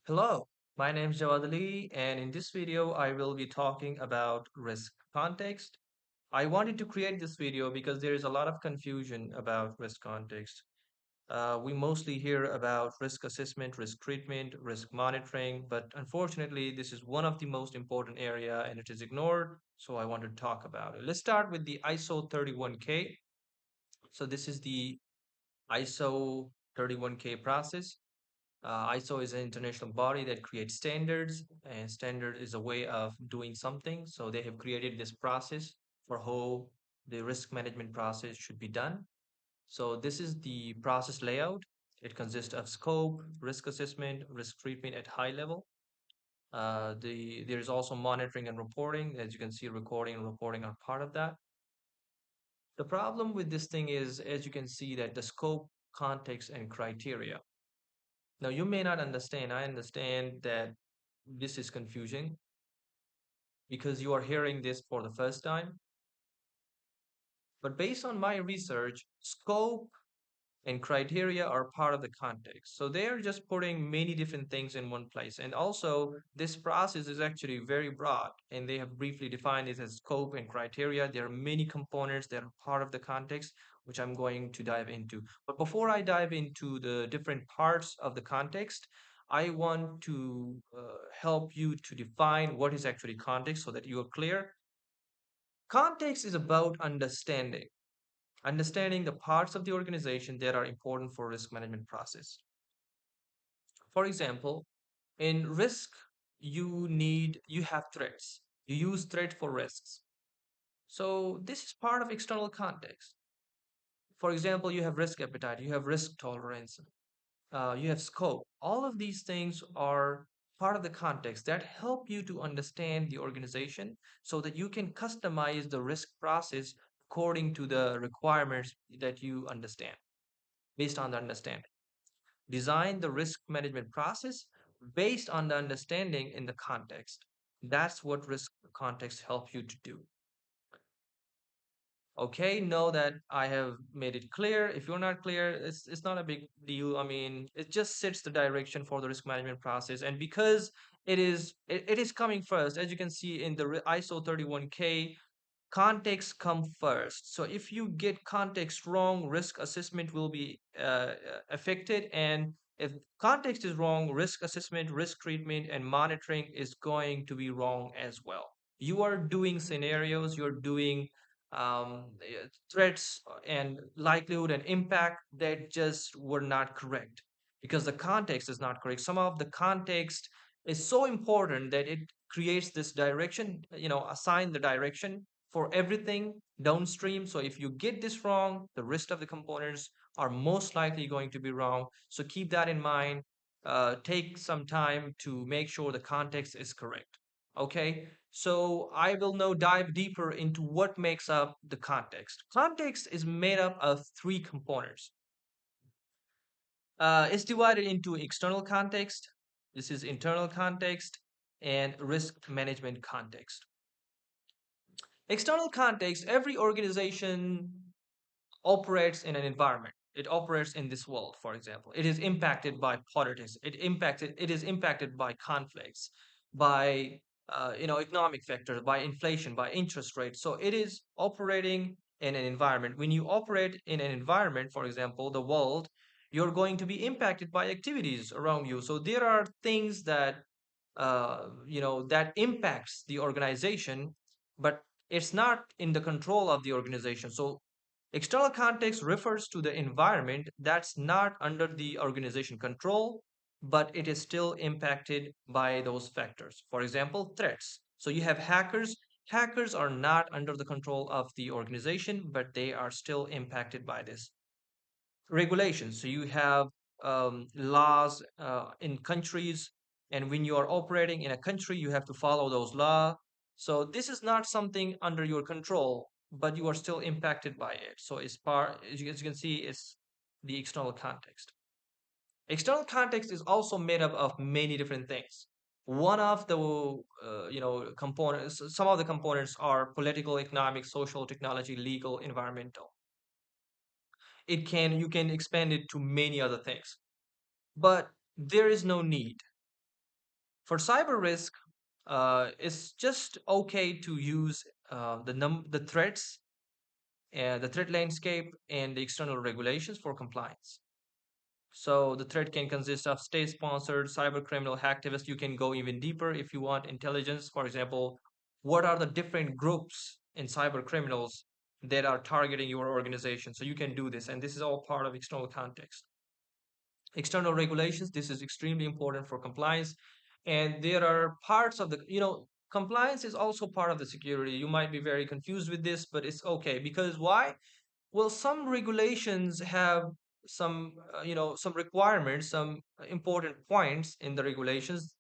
Hello, my name is Jawad Ali, and in this video, I will be talking about risk context. I wanted to create this video because there is a lot of confusion about risk context. We mostly hear about risk assessment, risk treatment, risk monitoring, but unfortunately, this is one of the most important area and it is ignored. So I want to talk about it. Let's start with the ISO 31K. So this is the ISO 31K process. ISO is an international body that creates standards, and standard is a way of doing something. So they have created this process for how the risk management process should be done. So this is the process layout. It consists of scope, risk assessment, risk treatment at high level. There is also monitoring and reporting. As you can see, recording and reporting are part of that. The problem with this thing is, as you can see, that the scope, context, and criteria. Now, you may not understand. I understand that this is confusing because you are hearing this for the first time. But based on my research, scope and criteria are part of the context. So they are just putting many different things in one place. And also, this process is actually very broad, and they have briefly defined it as scope and criteria. There are many components that are part of the context, which I'm going to dive into. But before I dive into the different parts of the context, I want to help you to define what is actually context so that you are clear. Context is about understanding the parts of the organization that are important for risk management process. For example, in risk, you have threats. You use threat for risks. So this is part of external context. For example, you have risk appetite, you have risk tolerance, you have scope. All of these things are part of the context that help you to understand the organization so that you can customize the risk process according to the requirements that you understand, based on the understanding. Design the risk management process based on the understanding in the context. That's what risk context help you to do. Okay, know that I have made it clear. If you're not clear, it's not a big deal. I mean, it just sets the direction for the risk management process. And because it is coming first, as you can see in the ISO 31K, context come first. So if you get context wrong, risk assessment will be affected. And if context is wrong, risk assessment, risk treatment, and monitoring is going to be wrong as well. You are doing scenarios, you're doing threats and likelihood and impact that just were not correct because the context is not correct. Some of the context is so important that it creates this direction, assign the direction for everything downstream. So if you get this wrong, the rest of the components are most likely going to be wrong. So keep that in mind. Take some time to make sure the context is correct. Okay, so I will now dive deeper into what makes up the context. Context is made up of three components. It's divided into external context, this is internal context, and risk management context. External context, every organization operates in an environment. It operates in this world, for example. It is impacted by politics. It is impacted by conflicts, by economic factors, by inflation, by interest rates. So it is operating in an environment. When you operate in an environment, for example, the world, you're going to be impacted by activities around you. So there are things that that impacts the organization, but it's not in the control of the organization. So external context refers to the environment that's not under the organization control, but it is still impacted by those factors. For example, threats. So you have hackers. Hackers are not under the control of the organization, but they are still impacted by this. Regulations. So you have laws in countries, and when you are operating in a country, you have to follow those laws. So this is not something under your control, but you are still impacted by it. So it's part, as you can see, it's the external context. External context is also made up of many different things. One of the components, some of the components are political, economic, social, technology, legal, environmental. You can expand it to many other things, but there is no need. For cyber risk, it's just okay to use the threats, the threat landscape, and the external regulations for compliance. So the threat can consist of state-sponsored cyber criminal hacktivists. You can go even deeper if you want intelligence. For example, what are the different groups in cyber criminals that are targeting your organization? So you can do this, and this is all part of external context. External regulations, this is extremely important for compliance. And there are parts of compliance is also part of the security. You might be very confused with this, but it's okay because why? Well, some regulations have some requirements, some important points in the regulations,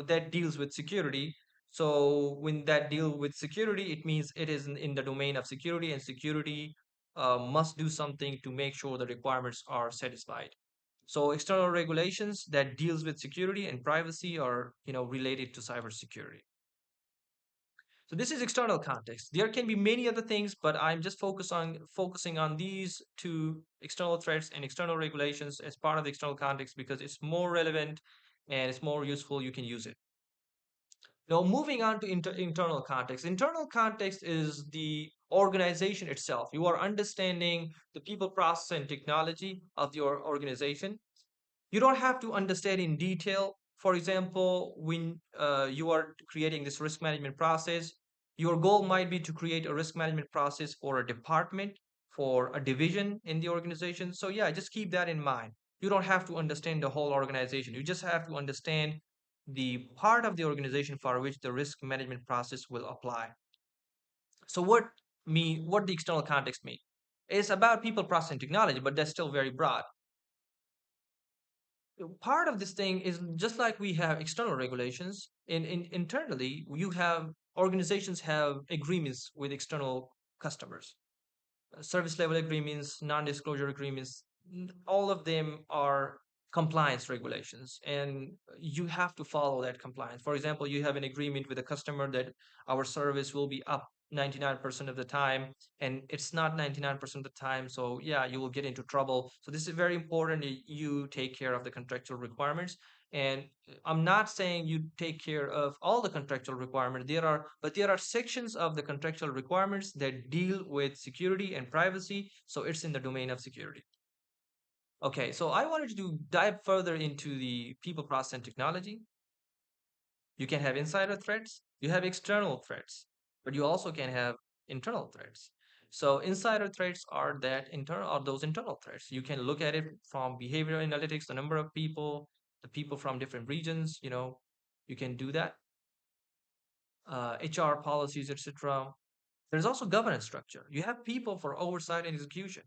that deals with security. So when that deal with security, it means it is in the domain of security, and security must do something to make sure the requirements are satisfied. So external regulations that deals with security and privacy are, related to cybersecurity. So this is external context. There can be many other things, but I'm just focusing on these two external threats and external regulations as part of the external context because it's more relevant and it's more useful. You can use it. Now, moving on to internal context. Internal context is the organization itself. You are understanding the people, process, and technology of your organization. You don't have to understand in detail. For example, when you are creating this risk management process, your goal might be to create a risk management process for a department, for a division in the organization. So, yeah, just keep that in mind. You don't have to understand the whole organization. You just have to understand the part of the organization for which the risk management process will apply. So, what the external context mean? It's about people, process, and technology, but that's still very broad. Part of this thing is just like we have external regulations in internally you have organizations have agreements with external customers, service level agreements, non-disclosure agreements. All of them are compliance regulations, and you have to follow that compliance. For example, you have an agreement with a customer that our service will be up 99% of the time, and it's not 99% of the time. So yeah, you will get into trouble. So this is very important that you take care of the contractual requirements. And I'm not saying you take care of all the contractual requirements. There are sections of the contractual requirements that deal with security and privacy. So it's in the domain of security. Okay, so I wanted to dive further into the people, process, and technology. You can have insider threats, you have external threats, but you also can have internal threats. So insider threats are those internal threats. You can look at it from behavioral analytics, the number of people, the people from different regions, you can do that. HR policies, etc. There's also governance structure. You have people for oversight and execution.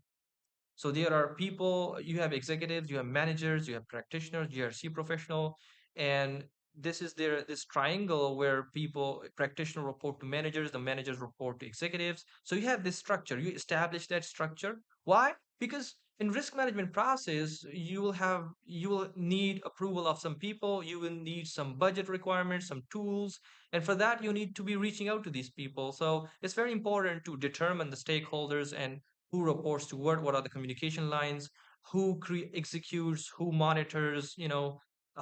So there are people, you have executives, you have managers, you have practitioners, GRC professional, and this triangle where people, practitioner report to managers, the managers report to executives. So you have this structure. You establish that structure. Why? Because in risk management process, you will need approval of some people, you will need some budget requirements, some tools, and for that you need to be reaching out to these people. So it's very important to determine the stakeholders and who reports to what are the communication lines, executes, who monitors,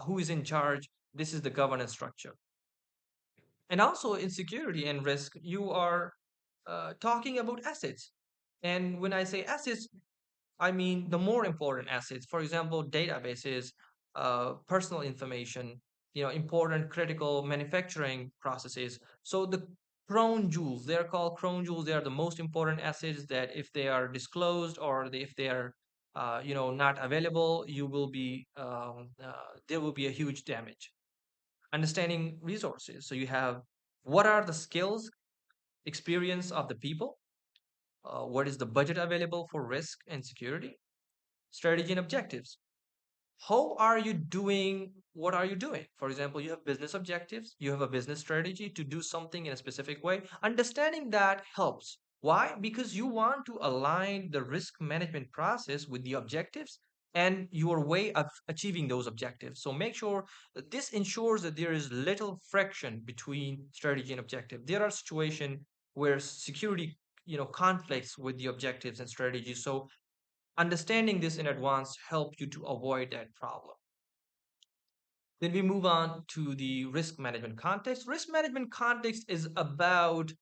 who is in charge. This is the governance structure. And also in security and risk, you are talking about assets. And when I say assets, I mean the more important assets. For example, databases, personal information, important critical manufacturing processes. So the crown jewels, they're called crown jewels. They are the most important assets that if they are disclosed or if they are, not available, there will be a huge damage. Understanding resources. So you have what are the skills, experience of the people, what is the budget available for risk and security, strategy and objectives. How are you doing? What are you doing? For example, you have business objectives, you have a business strategy to do something in a specific way. Understanding that helps. Why? Because you want to align the risk management process with the objectives and your way of achieving those objectives. So make sure that this ensures that there is little friction between strategy and objective. There are situations where security, conflicts with the objectives and strategy. So understanding this in advance help you to avoid that problem. Then we move on to the risk management context. Risk management context is about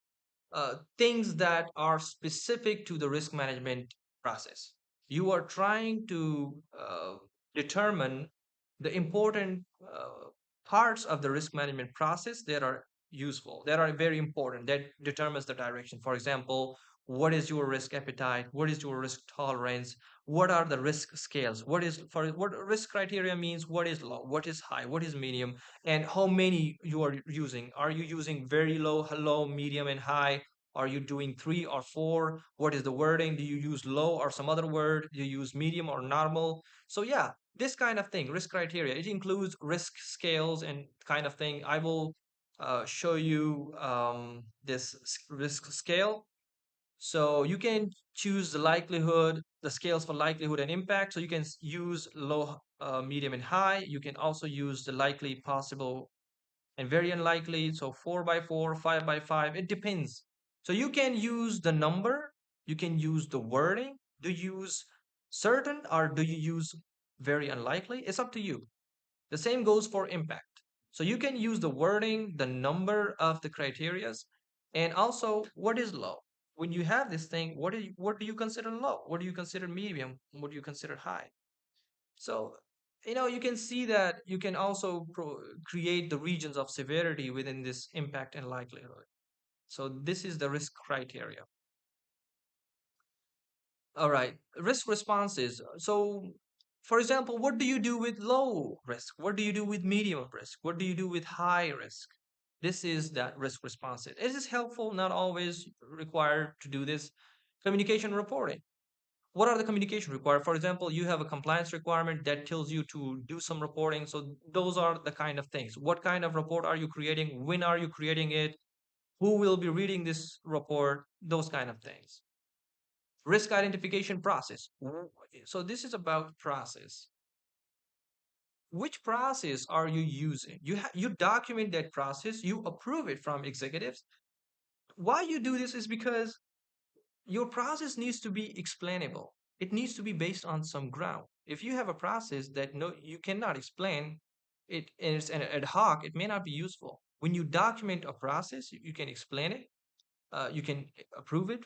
things that are specific to the risk management process. You are trying to determine the important parts of the risk management process that are useful, that are very important, that determines the direction. For example, what is your risk appetite? What is your risk tolerance? What are the risk scales? What is for what risk criteria means? What is low? What is high? What is medium? And how many you are using? Are you using very low, medium, and high? Are you doing three or four? What is the wording? Do you use low or some other word? Do you use medium or normal? So yeah, this kind of thing, risk criteria, it includes risk scales and kind of thing. I will show you risk scale. So you can choose the likelihood, the scales for likelihood and impact. So you can use low, medium, and high. You can also use the likely, possible, and very unlikely. So 4 by 4, 5 by 5, it depends. So you can use the number, you can use the wording. Do you use certain or do you use very unlikely? It's up to you. The same goes for impact. So you can use the wording, the number of the criterias, and also what is low. When you have this thing, what do you consider low? What do you consider medium? What do you consider high? So, you can see that you can also create the regions of severity within this impact and likelihood. So this is the risk criteria. All right, risk responses. So, for example, what do you do with low risk? What do you do with medium risk? What do you do with high risk? This is that risk responses. It is helpful, not always required to do this. Communication reporting. What are the communication required? For example, you have a compliance requirement that tells you to do some reporting. So those are the kind of things. What kind of report are you creating? When are you creating it? Who will be reading this report? Those kind of things. Risk identification process. So this is about process. Which process are you using? You document that process, you approve it from executives. Why you do this is because your process needs to be explainable. It needs to be based on some ground. If you have a process that no you cannot explain it and it's an ad hoc, it may not be useful. When you document a process, you can explain it, you can approve it.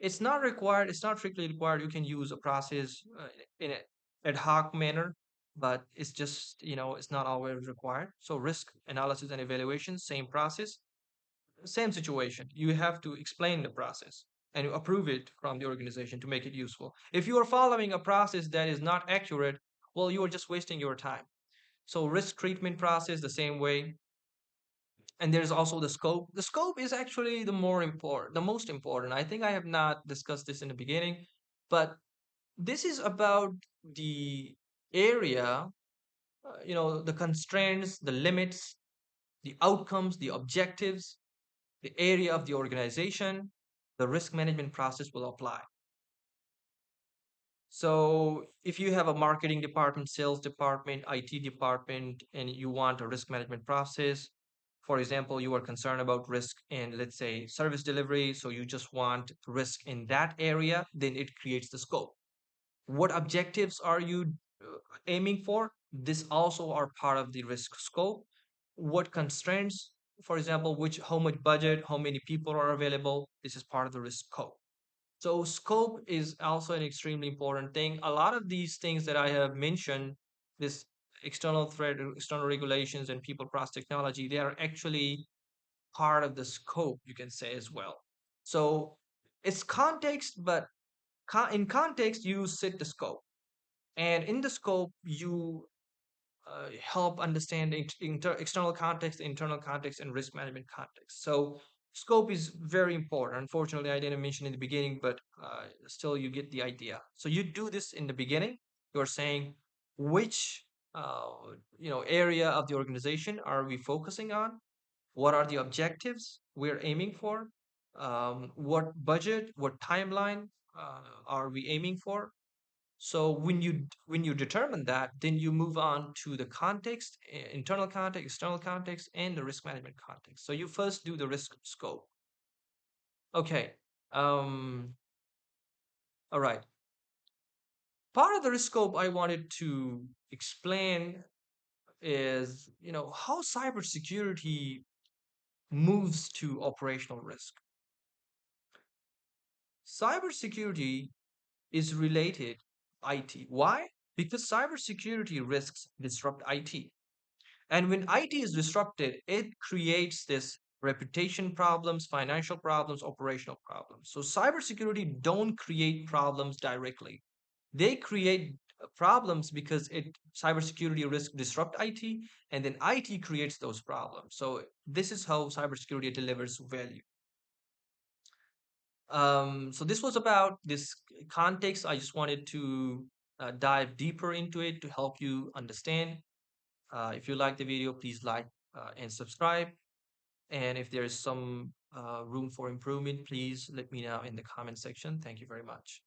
It's not required, it's not strictly required. You can use a process in an ad hoc manner, but it's just, it's not always required. So risk analysis and evaluation, same process, same situation. You have to explain the process and you approve it from the organization to make it useful. If you are following a process that is not accurate, well, you are just wasting your time. So risk treatment process the same way. And there's also the scope. The scope is actually the most important. I think I have not discussed this in the beginning, but this is about the area, the constraints, the limits, the outcomes, the objectives, the area of the organization, the risk management process will apply. So if you have a marketing department, sales department, IT department, and you want a risk management process, for example, you are concerned about risk in, let's say, service delivery, so you just want risk in that area, then it creates the scope. What objectives are you aiming for? This also are part of the risk scope. What constraints, for example, how much budget, how many people are available, this is part of the risk scope. So scope is also an extremely important thing. A lot of these things that I have mentioned, this external threat, external regulations, and people process technology, they are actually part of the scope, you can say as well. So it's context, but in context, you set the scope. And in the scope, you help understand external context, internal context, and risk management context. So scope is very important. Unfortunately, I didn't mention in the beginning, but still you get the idea. So you do this in the beginning. You're saying which area of the organization are we focusing on? What are the objectives we're aiming for? What budget, what timeline are we aiming for? So when you determine that, then you move on to the context, internal context, external context, and the risk management context. So you first do the risk scope. Okay. Um, all right. Part of the risk scope I wanted to explain is, how cybersecurity moves to operational risk. Cybersecurity is related IT. Why? Because cybersecurity risks disrupt IT. And when IT is disrupted, it creates this reputation problems, financial problems, operational problems. So cybersecurity don't create problems directly. They create problems because it cybersecurity risk disrupt IT, and then IT creates those problems. So this is how cybersecurity delivers value. So this was about this context. I just wanted to dive deeper into it to help you understand. If you like the video, please like and subscribe. And if there is some room for improvement, please let me know in the comment section. Thank you very much.